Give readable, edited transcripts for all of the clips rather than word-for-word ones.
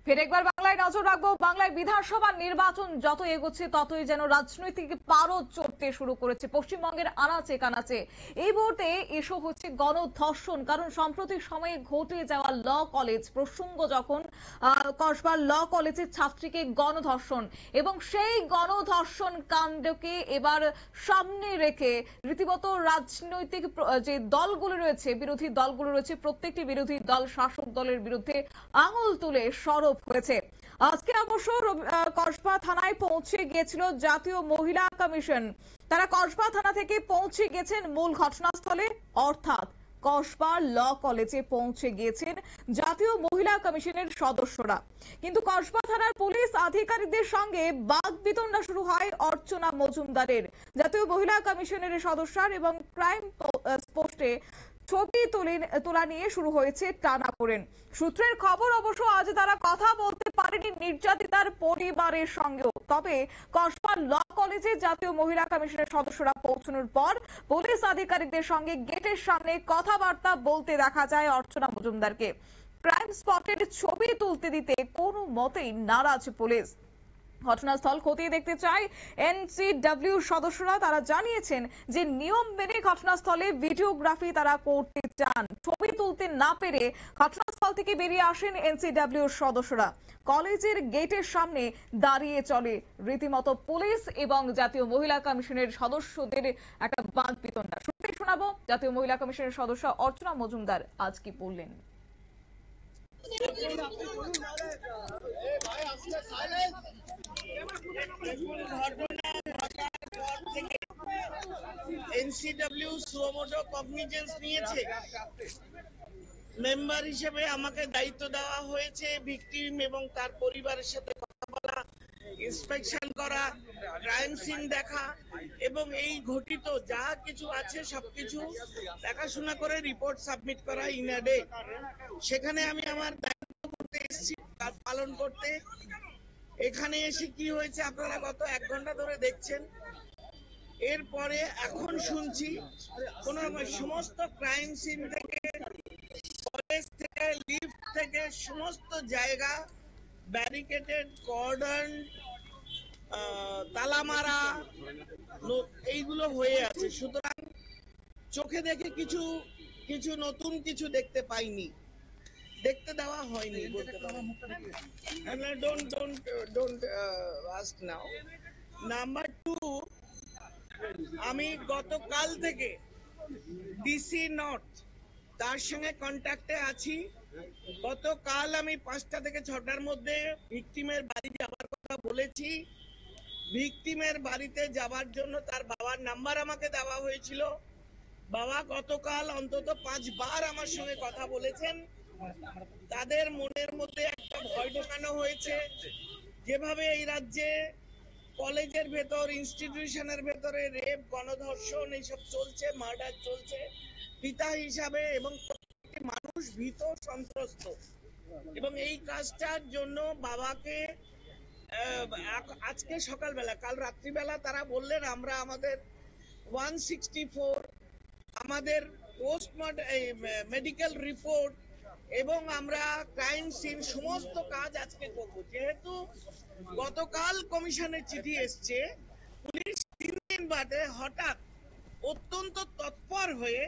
ফের একবার বাংলায় নজর রাখবো। বাংলায় বিধানসভা নির্বাচন যত এগোচ্ছে ততই যেন রাজনৈতিক পারদ চড়তে শুরু করেছে পশ্চিমবঙ্গের আনাচে কানাচে। এই মুহূর্তে এসব হচ্ছে গণধর্ষণ, কারণ সাম্প্রতিক সময়ে ঘটে যাওয়া ল কলেজ প্রসঙ্গ যখন কসবার ল কলেজের ছাত্রীকে গণধর্ষণ, এবং সেই গণধর্ষণ কাণ্ডকে এবার সামনে রেখে রীতিমতো রাজনৈতিক যে দলগুলো রয়েছে, বিরোধী দলগুলো রয়েছে, প্রত্যেকটি বিরোধী দল শাসক দলের বিরুদ্ধে আঙুল তুলে সরব হয়েছে। আজকে অবশ্য কসবা থানায় পৌঁছে গিয়েছিল জাতীয় মহিলা কমিশন। তারা কসবা থানা থেকে পৌঁছে গেছেন মূল ঘটনাস্থলে, অর্থাৎ কসবা ল কলেজে পৌঁছে গিয়েছেন জাতীয় মহিলা কমিশনের সদস্যরা। কিন্তু কসবা থানার পুলিশ আধিকারিকদের সঙ্গে বাকবিতণ্ডা শুরু হয় অর্চনা মজুমদারের। জাতীয় মহিলা কমিশনের সদস্যর এবং ক্রাইম পোস্টে ছবি তোলা নিয়ে শুরু হয়েছে টানাপোড়েন। সূত্রের খবর, অবশ্য আজ তারা কথা বলতে পারেনি নির্যাতিতার পরিবারের সঙ্গেও। তবে কসবা ল কলেজে জাতীয় মহিলা কমিশনের সদস্যরা পৌঁছানোর পর পুলিশ আধিকারিকদের সঙ্গে গেটের সামনে কথাবার্তা বলতে দেখা যায় অর্চনা মজুমদারকে। ক্রাইম স্পটের ছবি তুলতে দিতে কোনো মতেই নারাজ পুলিশ। ঘটনাস্থল খতিয়ে দেখতে চায় এনসিডব্লিউ সদস্যরা। তারা জানিয়েছেন যে নিয়ম মেনে ঘটনাস্থলে ভিডিওগ্রাফি তারা করতে চান। ছবি তুলতে না পেরে ঘটনাস্থল থেকে বেরিয়ে আসেন এনসিডব্লিউর সদস্যরা। কলেজের গেটের সামনে দাঁড়িয়ে চলে রীতিমতো পুলিশ এবং জাতীয় মহিলা কমিশনের সদস্যদের একটা বাকবিতণ্ডা। শুনতে শোনাবো জাতীয় মহিলা কমিশনের সদস্য অর্চনা মজুমদার আজ কি বললেন। এনসিডব্লিউ সুমোটো কগনিজেন্স নিয়েছে। মেম্বার হিসেবে আমাকে দায়িত্ব দেওয়া হয়েছে ভিকটিম এবং তার পরিবারের সাথে কথা বলা, ইন্সপেকশন করা, ক্রাইম সিন দেখা এবং এই ঘটিত যা কিছু আছে সবকিছু দেখাশোনা করে রিপোর্ট সাবমিট করা ইন আ ডে। সেখানে আমি আমার দায়িত্ব করতে এসেছি, কাজ পালন করতে। এখানে এসে কি হয়েছে আপনারা গত 1 ঘন্টা ধরে দেখছেন। এরপরে এখন শুনছি কোন সমস্ত ক্রাইম সিন থেকে, কলেজ থেকে, লিফট থেকে সমস্ত জায়গা ব্যারিকেডেড, কর্ডন, তালামারা এইগুলো হয়ে আছে। সুতরাং চোখে দেখে কিছু নতুন কিছু দেখতে পাইনি, দেখতে দেওয়া হয়নি বলতে পারি। Don't ask now. নাম্বার 2, আমি গতকাল থেকে ডিসি নর্থ তার সঙ্গে কন্ট্যাক্টে আছি। গতকাল আমি 5টা থেকে 6টার মধ্যে ভিকটিমের বাড়ি যাওয়ার কথা বলেছি। ভিকটিমের বাড়িতে যাওয়ার জন্য তার বাবার নাম্বার আমাকে দেওয়া হয়েছিল। বাবা গতকাল অন্তত 5 বার আমার সঙ্গে কথা বলেছেন। তাদের মনের মধ্যে একটা ভয় ঢোকানো হয়েছে, যেভাবে এই রাজ্যে কলেজের ভেতর, ইনস্টিটিউশনের ভেতরে রেপ, গণধর্ষণ এইসব চলছে, মার্ডার চলছে, পিতা হিসাবে এবং প্রত্যেকটি মানুষ ভীত, সন্ত্রস্ত। এবং এই কাজটার জন্য বাবাকে আজকে সকালবেলা, কাল রাত্রিবেলা তারা বললেন আমরা আমাদের 164, আমাদের মেডিকেল রিপোর্ট এবং আমরা ক্রাইম সিন সমস্ত কাজ আজকে করব। যেহেতু গতকাল কমিশনের চিঠি এসছে, পুলিশ 3 দিন বাদে হঠাৎ অত্যন্ত তৎপর হয়ে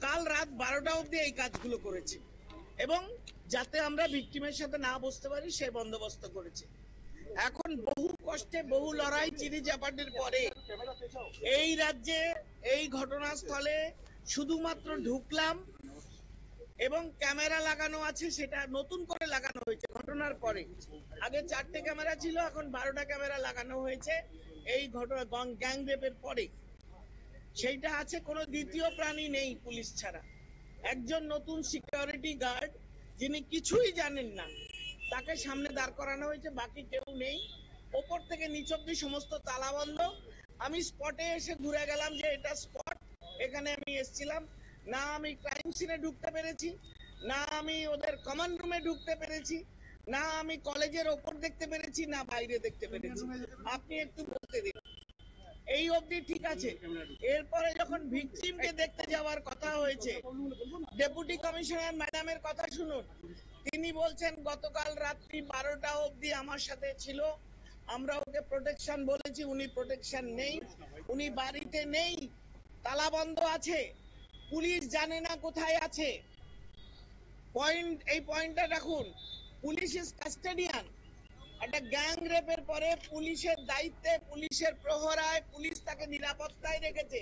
কাল রাত 12টা অবধি এই কাজগুলো করেছে এবং যাতে আমরা ভিকটিমের সাথে না বসতে পারি সে বন্দোবস্ত করেছে। এখন বহু কষ্টে, বহু লড়াই, চিনি চাপাটির পরে এই রাজ্যে এই ঘটনাস্থলে শুধুমাত্র ঢুকলাম এবং ক্যামেরা লাগানো আছে, সেটা নতুন করে লাগানো হয়েছে ঘটনার পরে। আগে 4টে ক্যামেরা ছিল, এখন 12টা ক্যামেরা লাগানো হয়েছে এই ঘটনা গ্যাং রেপের পরে। সেইটা আছে, কোনো দ্বিতীয় প্রাণী নেই পুলিশ ছাড়া। একজন নতুন সিকিউরিটি গার্ড যিনি কিছুই জানেন না, তাকে সামনে দাঁড় করানো হয়েছে, বাকি কেউ নেই। ওপর থেকে নিচ অব্দি সমস্ত তালা বন্ধ। আমি স্পটে এসে ঘুরে গেলাম যে এটা স্পট, এখানে আমি এসেছিলাম না। আমি ক্রাইম সিনে ঢুকতে পেরেছি না, আমি ওদের কমান্ড রুমে ঢুকতে পেরেছি না, আমি কলেজের ওপর দেখতে পেরেছি না বাইরে দেখতে পেরেছি। আপনি একটু বলতে দিন। এই অবধি ঠিক আছে। এরপরে যখন ভিকটিমকে দেখতে যাওয়ার কথা হয়েছে, ডেপুটি কমিশনার ম্যাডামের কথা শুনুন। তিনি বলছেন গতকাল রাত্রি 12টা অবধি আমার সাথে ছিল, আমরা ওকে প্রোটেকশন বলেছি, উনি প্রোটেকশন নেই, উনি বাড়িতে নেই, তালা বন্ধ আছে, পুলিশ জানে না কোথায় আছে। এই পয়েন্টটা রাখুন, পুলিশ ইজ কাস্টোডিয়ান। একটা গ্যাং রেপের পরে পুলিশের দায়িত্বে, পুলিশের প্রহরায়, পুলিশ তাকে নিরাপত্তায় রেখেছে।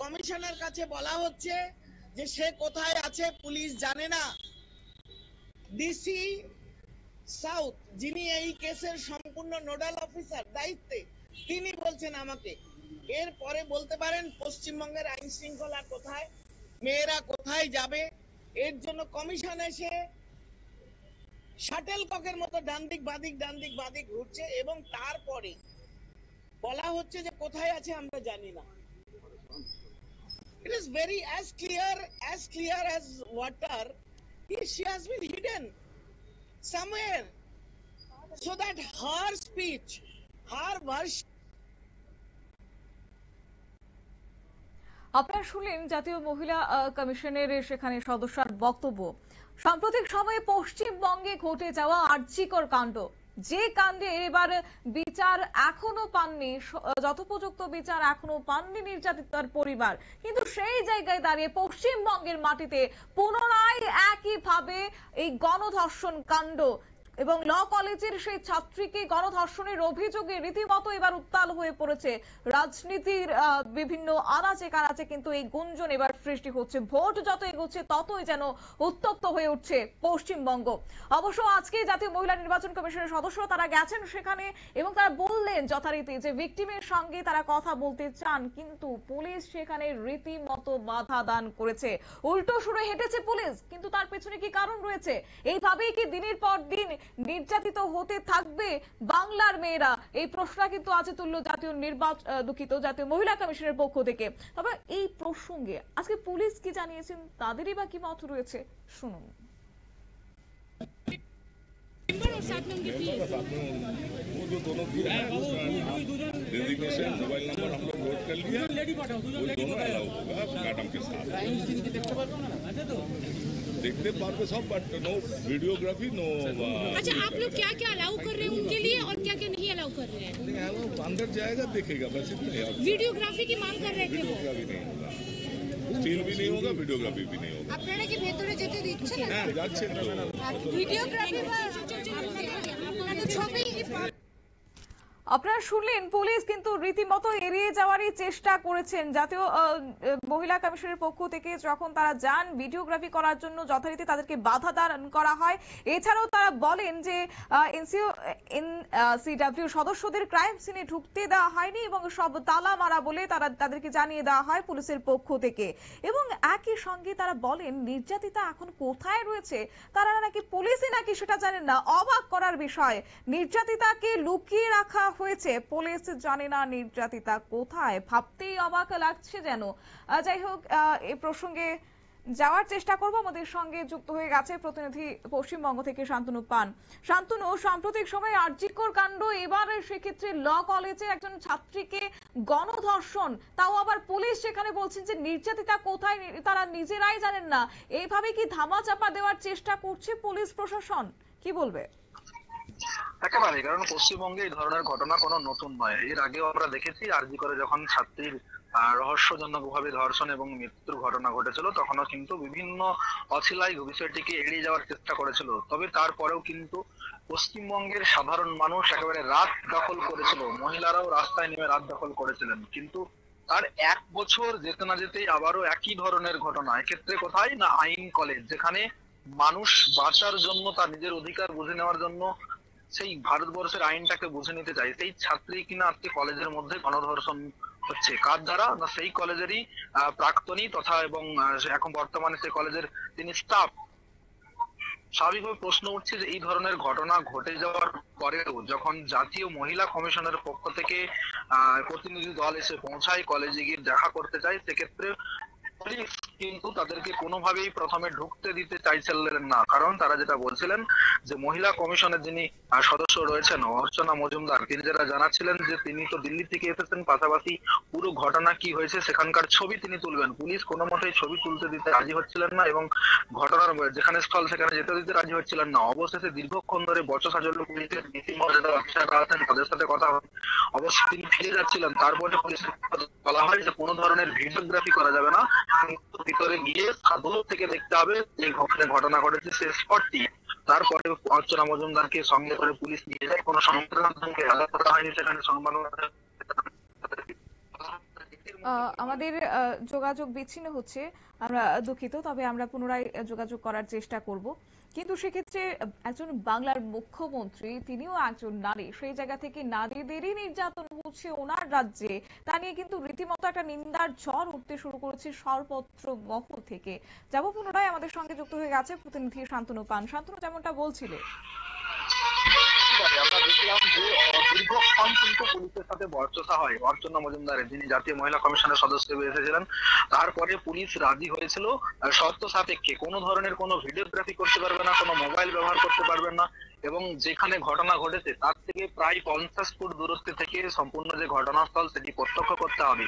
কমিশনের কাছে বলা হচ্ছে যে সে কোথায় আছে পুলিশ জানে না। ডিসি সাউথ, যিনি এই কেসের সম্পূর্ণ নোডাল অফিসার দায়িত্বে, তিনি বলছেন আমাকে। এরপরে বলতে পারেন পশ্চিমবঙ্গের আইন শৃঙ্খলা কোথায়, মেয়েরা কোথায় যাবে? এর জন্য কমিশন এসে শাটেল ককের মতো ডান দিক বাদিক ঘুরছে, এবং তারপরে বলা হচ্ছে যে কোথায় আছে আমরা জানি না। It is very as clear as water. She has been hidden somewhere, so that her speech, her version. আপনারা শুনলেন জাতীয় মহিলা কমিশনের সেখানে সদস্যার বক্তব্য। সাম্প্রতিক সময়ে পশ্চিমবঙ্গে ঘটে যাওয়া আর্জিকর কাণ্ড, যে কাণ্ডে এবার বিচার এখনো পাননি, যথোপযুক্ত বিচার এখনো পাননি নির্যাতিতার পরিবার, কিন্তু সেই জায়গায় দাঁড়িয়ে পশ্চিমবঙ্গের মাটিতে পুনরায় একইভাবে এই গণধর্ষণ কাণ্ড এবং ল কলেজের সেই ছাত্রীকে গণধর্ষণের অভিযোগে রীতিমতো এবার উত্তাল হয়ে পড়েছে রাজনীতির বিভিন্ন আনাচে কানাচে। কিন্তু এই গুঞ্জন এবার সৃষ্টি হচ্ছে, ভোট যত এগোচ্ছে ততই যেন উত্তপ্ত হয়ে উঠছে পশ্চিমবঙ্গ। অবশ্য আজকে জাতীয় মহিলা নির্বাচন কমিশনের সদস্য তারা গেছেন সেখানে এবং তারা বললেন যথারীতি যে ভিকটিমের সঙ্গে তারা কথা বলতে চান, কিন্তু পুলিশ সেখানে রীতিমতো বাধা দান করেছে, উল্টো সুরে হেঁটেছে পুলিশ। কিন্তু তার পেছনে কি কারণ রয়েছে? এইভাবেই কি দিনের পর দিন নির্যাতিত হতে থাকবে বাংলার মেয়েরা? এই প্রশ্ন কিন্তু আছে তুল্য জাতীয় মহিলা কমিশনের পক্ষ থেকে। তবে এই প্রসঙ্গে আজকে পুলিশ কি জানিয়েছেন, তাদেরই বা কি মত রয়েছে, শুনুন। वो जो दोनों डेजिग्नेशन मोबाइल नंबर हम लोग नोट कर लिया, वो दोनों अलाउ होगा मैडम के साथ। देखते पार्वे सब, बट नो वीडियोग्राफी, नो। अच्छा, आप लोग क्या क्या अलाउ कर रहे हैं उनके लिए और क्या क्या नहीं अलाउ कर रहे हैं? अंदर जाएगा देखेगा, बस इतना ही। वीडियोग्राफी की मांग कर रहे थे वो। वीडियोग्राफी नहीं होगा, स्टिल भी नहीं होगा, वीडियोग्राफी भी नहीं होगा। আপনারা কি ভেতরে যেতে দিচ্ছেন না? হ্যাঁ যাচ্ছে তো। ভিডিওগ্রাফি বা ছবি। আপনারা শুনলেন পুলিশ কিন্তু রীতিমতো এড়িয়ে যাওয়ারই চেষ্টা করেছেন। জাতীয় মহিলা কমিশনের পক্ষ থেকে যখন তারা যান ভিডিওগ্রাফি করার জন্য, যথারীতি তাদেরকে বাধা দান করা হয়। এছাড়াও তারা বলেন যে এনসিডব্লিউ সদস্যদের ক্রাইম সিনে ঢুকতে দেওয়া হয়নি এবং সব তালা মারা বলে তাদেরকে জানিয়ে দেওয়া হয় পুলিশের পক্ষ থেকে। এবং একই সঙ্গে তারা বলেন নির্যাতিতা এখন কোথায় রয়েছে তারা নাকি পুলিশই নাকি সেটা জানেন না। অবাক করার বিষয়, নির্যাতিতাকে লুকিয়ে রাখা হয়েছে, পুলিশ জানে না নির্যাতিতা কোথায়, ভাবতেই অবাক লাগছে যেন। যাই হোক, এই প্রসঙ্গে যাওয়ার চেষ্টা করব। আমাদের সঙ্গে যুক্ত হয়ে গেছে প্রতিনিধি পশ্চিমবঙ্গ থেকে শান্তনু পান। শান্তনু, সাম্প্রতিক সময়ে আরজিকর কাণ্ড, এবার সেক্ষেত্রে ল কলেজে একজন ছাত্রীকে গণধর্ষণ, তাও আবার পুলিশ সেখানে বলছেন যে নির্যাতিতা কোথায় তারা নিজেরাই জানেন না। এইভাবে কি ধামাচাপা দেওয়ার চেষ্টা করছে পুলিশ প্রশাসন, কি বলবে? একেবারে, কারণ পশ্চিমবঙ্গে এই ধরনের ঘটনা কোনো নতুন নয়। এর আগেও আমরা দেখেছি আরজি করে যখন ছাত্রীর রহস্যজনক ভাবে ধর্ষণ এবং মৃত্যুর ঘটনা ঘটেছিল, তখনও কিন্তু বিভিন্ন অছিলাই বিষয়টিকে এড়িয়ে যাওয়ার চেষ্টা করেছিল। তবে তারপরেও কিন্তু পশ্চিমবঙ্গের সাধারণ মানুষ একেবারে রাত দখল করেছিল, মহিলারাও রাস্তায় নেমে রাত দখল করেছিলেন। কিন্তু তার এক বছর যেতে না যেতেই আবারও একই ধরনের ঘটনা। এক্ষেত্রে কোথায় না আইন কলেজ, যেখানে মানুষ বাঁচার জন্য, তার নিজের অধিকার বুঝে নেওয়ার জন্য সেই ভারতবর্ষের আইনটাকে বুঝে নিতে চাই, সেই ছাত্রী কিনা আজকে কলেজের মধ্যে গণধর্ষণ হচ্ছে। কার দ্বারা? না সেই কলেজেরই প্রাক্তনী তথা এবং এখন বর্তমানে সেই কলেজের তিনি স্টাফ। স্বাভাবিকভাবে প্রশ্ন উঠছে যে এই ধরনের ঘটনা ঘটে যাওয়ার পরেও যখন জাতীয় মহিলা কমিশনের পক্ষ থেকে প্রতিনিধি দল এসে পৌঁছায়, কলেজে গিয়ে দেখা করতে চায়, সেক্ষেত্রে পুলিশ কিন্তু তাদেরকে কোনোভাবেই প্রথমে ঢুকতে দিতে চাইছিলেন না, কারণ তারা যেটা বলছিলেন যে মহিলা কমিশনের যিনি সদস্য রয়েছেন অর্চনা মজুমদার, তিনি যারা জানাচ্ছিলেন যে তিনি তো দিল্লি থেকে এসেছেন, পাশাপাশি পুরো ঘটনা কি হয়েছে সেখানকার ছবি তিনি তুলবেন। পুলিশ কোনো মতেই ছবি তুলতে দিতে রাজি হচ্ছিলেন না এবং ঘটনার যেখানে স্থল সেখানে যেতে দিতে রাজি হচ্ছিলেন না। অবশেষে দীর্ঘক্ষণ ধরে বচসা চলল পুলিশের নীতি মর্যাদা অফিসাররা আছেন তাদের সাথে কথা হয়। অবশ্য তিনি ফিরে যাচ্ছিলেন, তারপরে পুলিশের বলা হয় যে কোনো ধরনের ভিডিওগ্রাফি করা যাবে না, ভিতরে গিয়ে দূর থেকে দেখতে হবে যে ঘটনা ঘটেছে সে স্পটটি। তারপরে অর্চনা মজুমদারকে সঙ্গে করে পুলিশ নিয়ে যায়, কোনো সংবাদ মাধ্যমকে আলাদা করা হয়নি সেখানে। সংবাদ আমাদের যোগাযোগ বিচ্ছিন্ন হচ্ছে, আমরা দুঃখিত, তবে আমরা পুনরায় যোগাযোগ করার চেষ্টা করব। কিন্তু সেক্ষেত্রে একজন বাংলার মুখ্যমন্ত্রী, তিনিও একজন নারী, সেই জায়গা থেকে নারীদেরই নির্যাতন হচ্ছে ওনার রাজ্যে, তা নিয়ে কিন্তু রীতিমতো একটা নিন্দার ঝড় উঠতে শুরু করেছে সর্বত্র মহল থেকে। যাব পুনরায়, আমাদের সঙ্গে যুক্ত হয়ে গেছে প্রতিনিধি শান্তনু পান। শান্তনু, যেমনটা বলছিলে আমরা দেখলাম যে দীর্ঘক্ষণ কিন্তু পুলিশের সাথে বচসা হয় অর্চনা মজুমদারের, যিনি জাতীয় মহিলা কমিশনের সদস্য এসেছিলেন। তারপরে পুলিশ রাজি হয়েছিল শর্ত সাপেক্ষে কোনো ধরনের কোনো ভিডিওগ্রাফি করতে পারবে না, কোনো মোবাইল ব্যবহার করতে পারবেন না, এবং যেখানে ঘটনা ঘটেছে তার থেকে প্রায় 50 ফুট দূরত্বে থেকে সম্পূর্ণ যে ঘটনাস্থল সেটি প্রত্যক্ষ করতে হবে।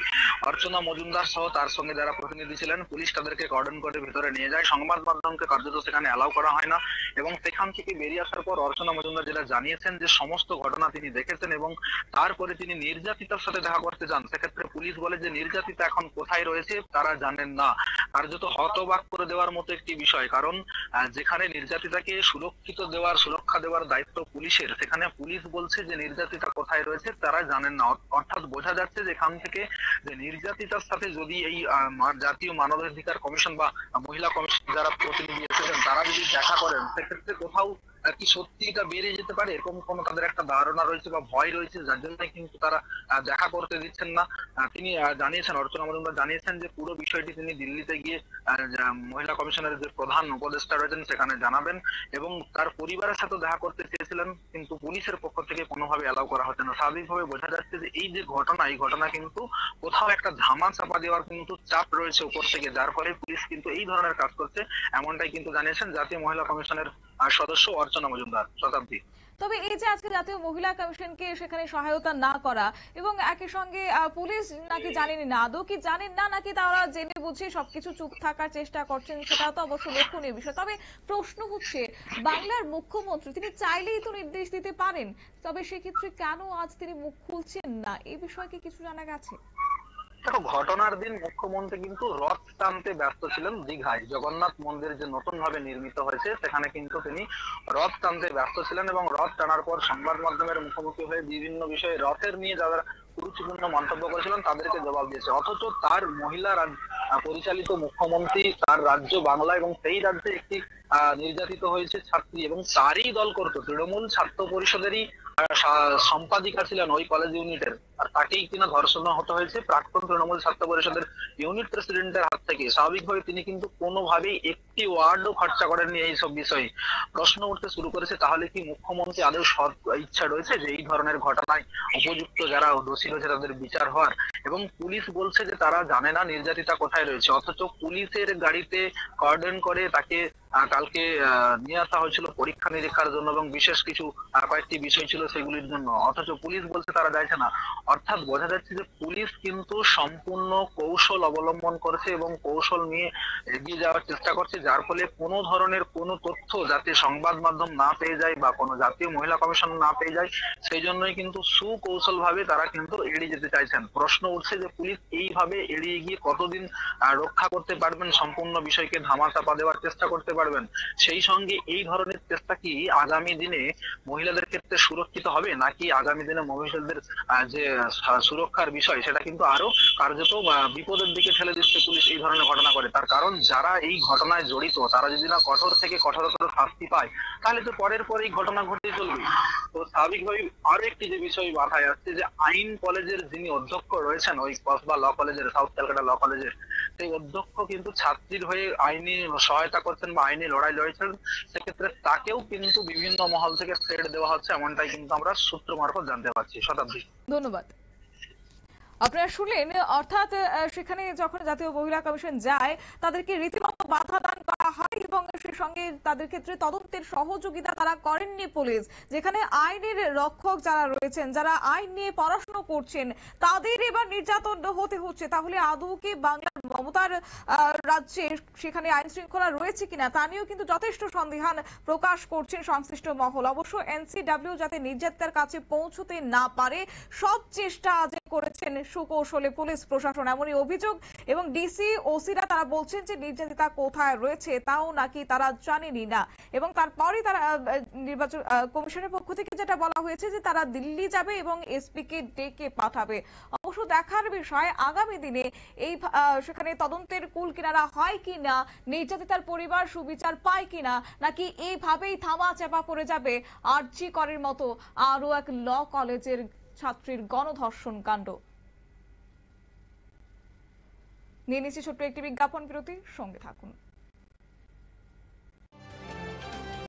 অর্চনা মজুমদার সহ তার সঙ্গে যারা প্রতিনিধি ছিলেন, পুলিশ তাদেরকে কর্ডন করে ভিতরে নিয়ে যায়। সংবাদ মাধ্যমকে কার্যত সেখানে অ্যালাউ করা হয় না, এবং সেখান থেকে বেরিয়ে আসার পর অর্চনা মজুমদার যেটা জানিয়েছেন যে সমস্ত ঘটনা তিনি দেখেছেন এবং তারপরে তিনি নির্যাতিতার সাথে দেখা করতে যান। সেক্ষেত্রে পুলিশ বলে যে নির্যাতিতা এখন কোথায় রয়েছে তারা জানেন না। কার্যত হতবাক করে দেওয়ার মতো একটি বিষয়, কারণ যেখানে নির্যাতিতাকে সুরক্ষা দেওয়ার দায়িত্ব পুলিশের, সেখানে পুলিশ বলছে যে নির্যাতিতা কোথায় রয়েছে তারা জানেন না। অর্থাৎ বোঝা যাচ্ছে যে এখান থেকে যে নির্যাতিতার সাথে যদি এই জাতীয় মানবাধিকার কমিশন বা মহিলা কমিশন যারা প্রতিনিধি এসেছেন তারা যদি দেখা করেন, সেক্ষেত্রে কোথাও কি সত্যি এটা বেড়ে যেতে পারে এরকম কোনো তাদের একটা ধারণা রয়েছে বা ভয় রয়েছে, যার জন্য কিন্তু তারা দেখা করতে দিচ্ছেন না। তিনি জানিয়েছেন, অর্চনা মজুমদার জানিয়েছেন যে পুরো বিষয়টি তিনি দিল্লিতে গিয়ে মহিলা কমিশনের যে প্রধান উপদেষ্টা রয়েছেন সেখানে জানাবেন, এবং তার পরিবারের সাথে দেখা করতে চেয়েছিলেন, কিন্তু পুলিশের পক্ষ থেকে কোনোভাবে অ্যালাউ করা হচ্ছে না। স্বাভাবিকভাবে বোঝা যাচ্ছে যে এই যে ঘটনা, এই ঘটনা কিন্তু কোথাও একটা ধামা চাপা দেওয়ার কিন্তু চাপ রয়েছে উপর থেকে, যার ফলে পুলিশ কিন্তু এই ধরনের কাজ করছে, এমনটাই কিন্তু জানিয়েছেন জাতীয় মহিলা কমিশনের সদস্য অর্চনা মজুমদার। শতাব্দী, তবে এই যে আজকে জাতীয় মহিলা কমিশনকে সেখানে সহায়তা না করা এবং একই সঙ্গে পুলিশ নাকি জানেনি না, আদৌ কি জানেন না নাকি তারা জেনে বুঝে সবকিছু চুপ থাকার চেষ্টা করছেন, সেটা তো অবশ্য লক্ষণীয় বিষয়। তবে প্রশ্ন হচ্ছে, বাংলার মুখ্যমন্ত্রী তিনি চাইলেই তো নির্দেশ দিতে পারেন, তবে সেক্ষেত্রে কেন আজ তিনি মুখ খুলছেন না, এই বিষয়ে কি কিছু জানা গেছে? দেখো, ঘটনার দিন মুখ্যমন্ত্রী কিন্তু রথ টানতে ব্যস্ত ছিলেন দীঘায়। জগন্নাথ মন্দির যে নতুন ভাবে নির্মিত হয়েছে সেখানে কিন্তু তিনি রথ টানতে ব্যস্ত ছিলেন, এবং রথ টানার পর সংবাদ মাধ্যমের মুখোমুখি হয়ে বিভিন্ন বিষয়ে রথের নিয়ে যারা গুরুত্বপূর্ণ মন্তব্য করেছিলেন তাদেরকে জবাব দিয়েছে। অথচ তার মহিলা পরিচালিত মুখ্যমন্ত্রী, তার রাজ্য বাংলা, এবং সেই রাজ্যে একটি নির্যাতিত হয়েছে ছাত্রী, এবং তারই দল করত, তৃণমূল ছাত্র পরিষদেরই সম্পাদিকা ছিলেন ওই কলেজ ইউনিটের, আর তাকেই কিনা ধর্ষণ হতে হয়েছে প্রাক্তন তৃণমূল ছাত্র পরিষদের ইউনিট প্রেসিডেন্টের হাত থেকে। স্বাভাবিকভাবে তিনি কিন্তু কোনোভাবেই একটি ওয়ার্ডও খরচা করেননি এইসব বিষয়ে। প্রশ্ন উঠতে শুরু করেছে, তাহলে কি মুখ্যমন্ত্রী আদৌ সৎ ইচ্ছা রয়েছে যে এই ধরনের ঘটনায় উপযুক্ত যারা দোষী রয়েছে তাদের বিচার হওয়ার? এবং পুলিশ বলছে যে তারা জানে না নির্যাতিতা কোথায় রয়েছে, অথচ পুলিশের গাড়িতে কর্ডন করে তাকে কালকে নিয়ে আসা হয়েছিল পরীক্ষা নিরীক্ষার জন্য, এবং বিশেষ কিছু কয়েকটি বিষয় ছিল সেগুলির জন্য, অথচ পুলিশ বলছে তারা যাইছে না। অর্থাৎ বোঝা যাচ্ছে যে পুলিশ কিন্তু সম্পূর্ণ কৌশল অবলম্বন করছে এবং কৌশল নিয়ে এগিয়ে যাওয়ার চেষ্টা করছে, যার ফলে কোনো ধরনের কোনো তথ্য যাতে সংবাদ মাধ্যম না পেয়ে যায় বা কোনো জাতীয় মহিলা কমিশন না পেয়ে যায়, সেই জন্যই কিন্তু সুকৌশল ভাবে তারা কিন্তু এড়িয়ে যেতে চাইছেন। প্রশ্ন উঠছে যে পুলিশ এইভাবে এড়িয়ে গিয়ে কতদিন রক্ষা করতে পারবেন, সম্পূর্ণ বিষয়কে ধামাচাপা দেওয়ার চেষ্টা করতে পারবেন? সেই সঙ্গে এই ধরনের চেষ্টা কি আগামী দিনে মহিলাদের ক্ষেত্রে সুরক্ষিত হবে, নাকি আগামী দিনে মহিলাদের যে সুরক্ষার বিষয় সেটা কিন্তু আরো কার্যত বিপদের দিকে ঠেলে দিচ্ছে পুলিশ এই ধরনের ঘটনা করে? তার কারণ যারা এই ঘটনায় জড়িত তারা যদি না কঠোর থেকে কঠোরতর শাস্তি পায়, তাহলে তো পরের পর এই ঘটনা ঘটে চলবে। তো স্বাভাবিকভাবে আরো একটি যে বিষয় মাথায় আসছে, যে আইন কলেজের যিনি অধ্যক্ষ রয়েছেন ওই কসবা ল কলেজের, সাউথ ক্যালকাটা ল কলেজের, সেই অধ্যক্ষ কিন্তু ছাত্রীর হয়ে আইনি সহায়তা করছেন বা আইনি লড়াই লড়েছেন। সেক্ষেত্রে তাকেও কিন্তু বিভিন্ন মহল থেকে থ্রেট দেওয়া হচ্ছে, এমনটাই কিন্তু আমরা সূত্র মারফত জানতে পারছি। শতাব্দী, ধন্যবাদ। আপনারা শুনলেন, অর্থাৎ সেখানে যখন জাতীয় মহিলা কমিশন যায় তাদেরকে রীতিমতো বাধা দান করা হয় এবং সেই সঙ্গে তাদের ক্ষেত্রে তদন্তের সহযোগিতা তারা করেননি পুলিশ। যেখানে আইনের রক্ষক যারা রয়েছেন, যারা আইন নিয়ে পড়াশোনা করছেন, তাদের এবার নির্যাতন হতে হচ্ছে। তাহলে আদৌ কি বাংলার মমতার রাজ্যে সেখানে আইন শৃঙ্খলা রয়েছে কিনা তা নিয়েও কিন্তু যথেষ্ট সন্দেহান প্রকাশ করছেন সংশ্লিষ্ট মহল। অবশ্য এনসিডব্লিউ যাতে নির্যাতিতার কাছে পৌঁছতে না পারে সব চেষ্টা আজ করেছেন সুকৌশলে পুলিশ প্রশাসন, এমনই অভিযোগ। এবং ডিসি ওসিরা তারা বলছেন যে নির্যাতিতা কোথায় রয়েছে তাও নাকি তারা জানেনই না। এবং তারপরে তারা নির্বাচন কমিশনের পক্ষ থেকে যেটা বলা হয়েছে যে তারা দিল্লি যাবে এবং এসপি কে ডেকে পাঠাবে। অবশ্য দেখার বিষয় আগামী দিনে এই সেখানে তদন্তের কুল কিনারা হয় কিনা, নির্যাতিতার পরিবার সুবিচার পায় কিনা, নাকি এইভাবেই থামা চাপা পড়ে যাবে আরজি করের মতো আরো এক ল কলেজের ছাত্রীর গণধর্ষণ কাণ্ড। নিয়ে নিচ্ছি ছোট্ট একটি বিজ্ঞাপন বিরতি, সঙ্গে থাকুন।